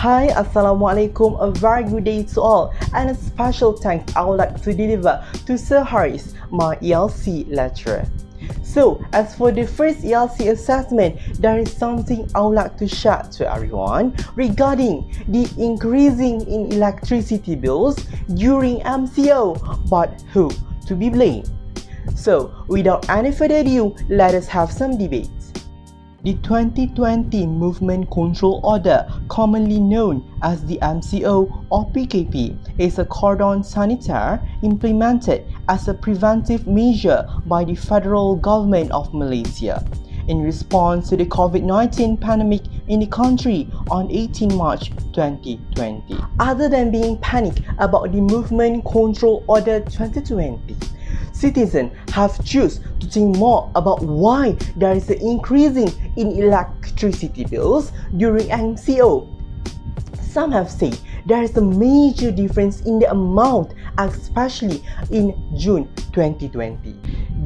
Hi, Assalamualaikum, a very good day to all, and a special thanks I would like to deliver to Sir Haris, my ELC lecturer. So, as for the first ELC assessment, there is something I would like to share to everyone regarding the increasing in electricity bills during MCO, but who to be blamed? So, without any further ado, let us have some debates. The 2020 Movement Control Order, commonly known as the MCO or PKP, is a cordon sanitaire implemented as a preventive measure by the federal government of Malaysia in response to the COVID-19 pandemic in the country on 18 March 2020. Other than being panicked about the Movement Control Order 2020, citizens have chosen to think more about why there is an increasing in electricity bills during MCO. Some have said there is a major difference in the amount, especially in June 2020.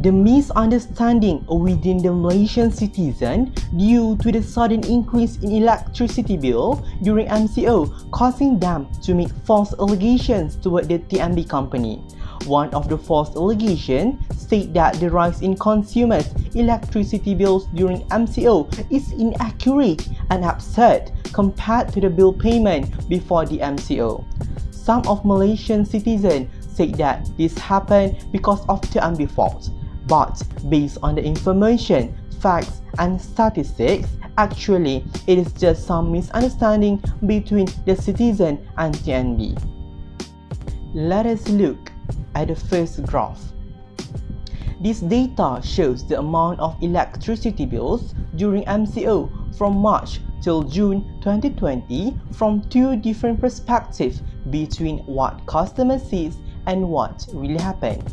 The misunderstanding within the Malaysian citizen due to the sudden increase in electricity bill during MCO, causing them to make false allegations toward the TNB company. One of the false allegations state that the rise in consumers' electricity bills during MCO is inaccurate and absurd compared to the bill payment before the MCO. Some of Malaysian citizens say that this happened because of TNB fault, but based on the information, facts and statistics, actually it is just some misunderstanding between the citizen and TNB. Let us look at the first graph. This data shows the amount of electricity bills during MCO from March till June 2020 from two different perspectives between what customer sees and what really happened.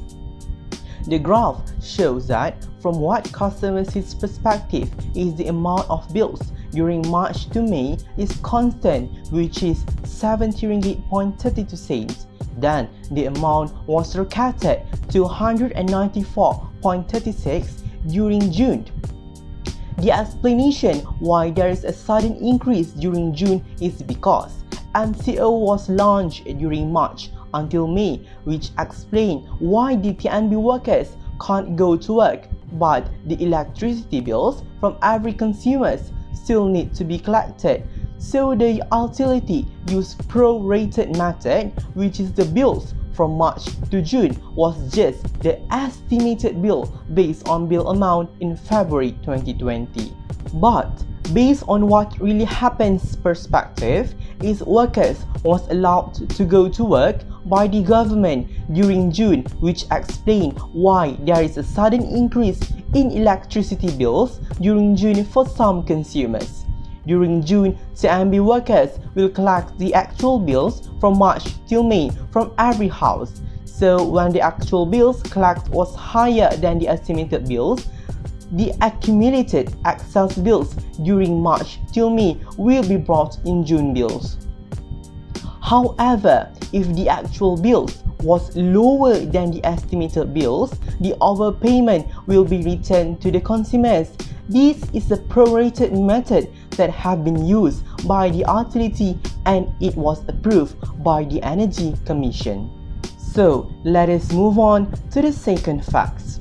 The graph shows that from what customer sees perspective is the amount of bills during March to May is constant, which is 70 ringgit.32 cents. Then the amount was rocketed to 194.36 during June. The explanation why there is a sudden increase during June is because MCO was launched during March until May, which explains why the TNB workers can't go to work, but the electricity bills from every consumer still need to be collected. So the utility used prorated method, which is the bills from March to June was just the estimated bill based on bill amount in February 2020. But based on what really happens perspective is workers was allowed to go to work by the government during June, which explain why there is a sudden increase in electricity bills during June for some consumers. During June, TNB workers will collect the actual bills from March till May from every house. So when the actual bills collect was higher than the estimated bills, the accumulated excess bills during March till May will be brought in June bills. However, if the actual bills was lower than the estimated bills, the overpayment will be returned to the consumers. This is a prorated method that have been used by the utility and it was approved by the Energy Commission. So, let us move on to the second fact.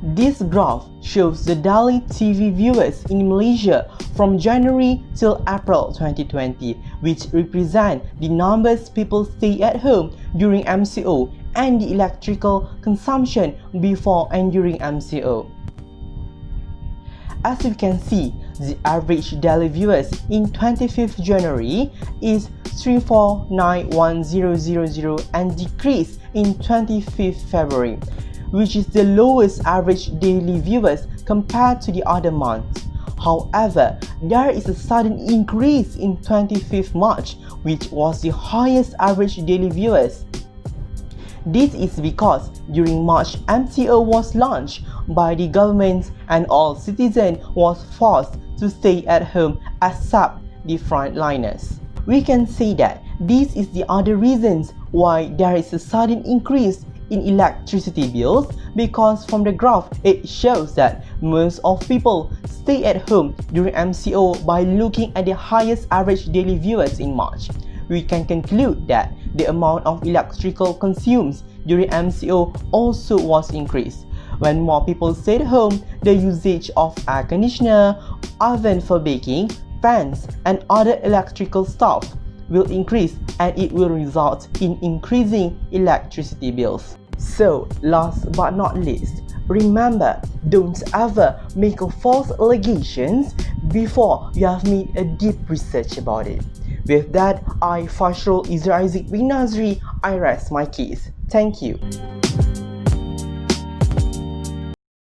This graph shows the daily TV viewers in Malaysia from January till April 2020, which represent the numbers people stay at home during MCO and the electrical consumption before and during MCO. As you can see, the average daily viewers in 25th January is 3491000 and decreased in 25th February, which is the lowest average daily viewers compared to the other months. However, there is a sudden increase in 25th March, which was the highest average daily viewers. This is because during March, MCO was launched by the government and all citizens was forced to stay at home except the frontliners. We can say that this is the other reasons why there is a sudden increase in electricity bills because from the graph it shows that most of people stay at home during MCO. By looking at the highest average daily viewers in March, we can conclude that the amount of electrical consumed during MCO also was increased. When more people stayed home, the usage of air conditioner, oven for baking, fans, and other electrical stuff will increase, and it will result in increasing electricity bills. So, last but not least, remember, don't ever make a false allegations before you have made a deep research about it. With that, I, Fashrul Isra Isaac bin Nazri, I rest my case. Thank you.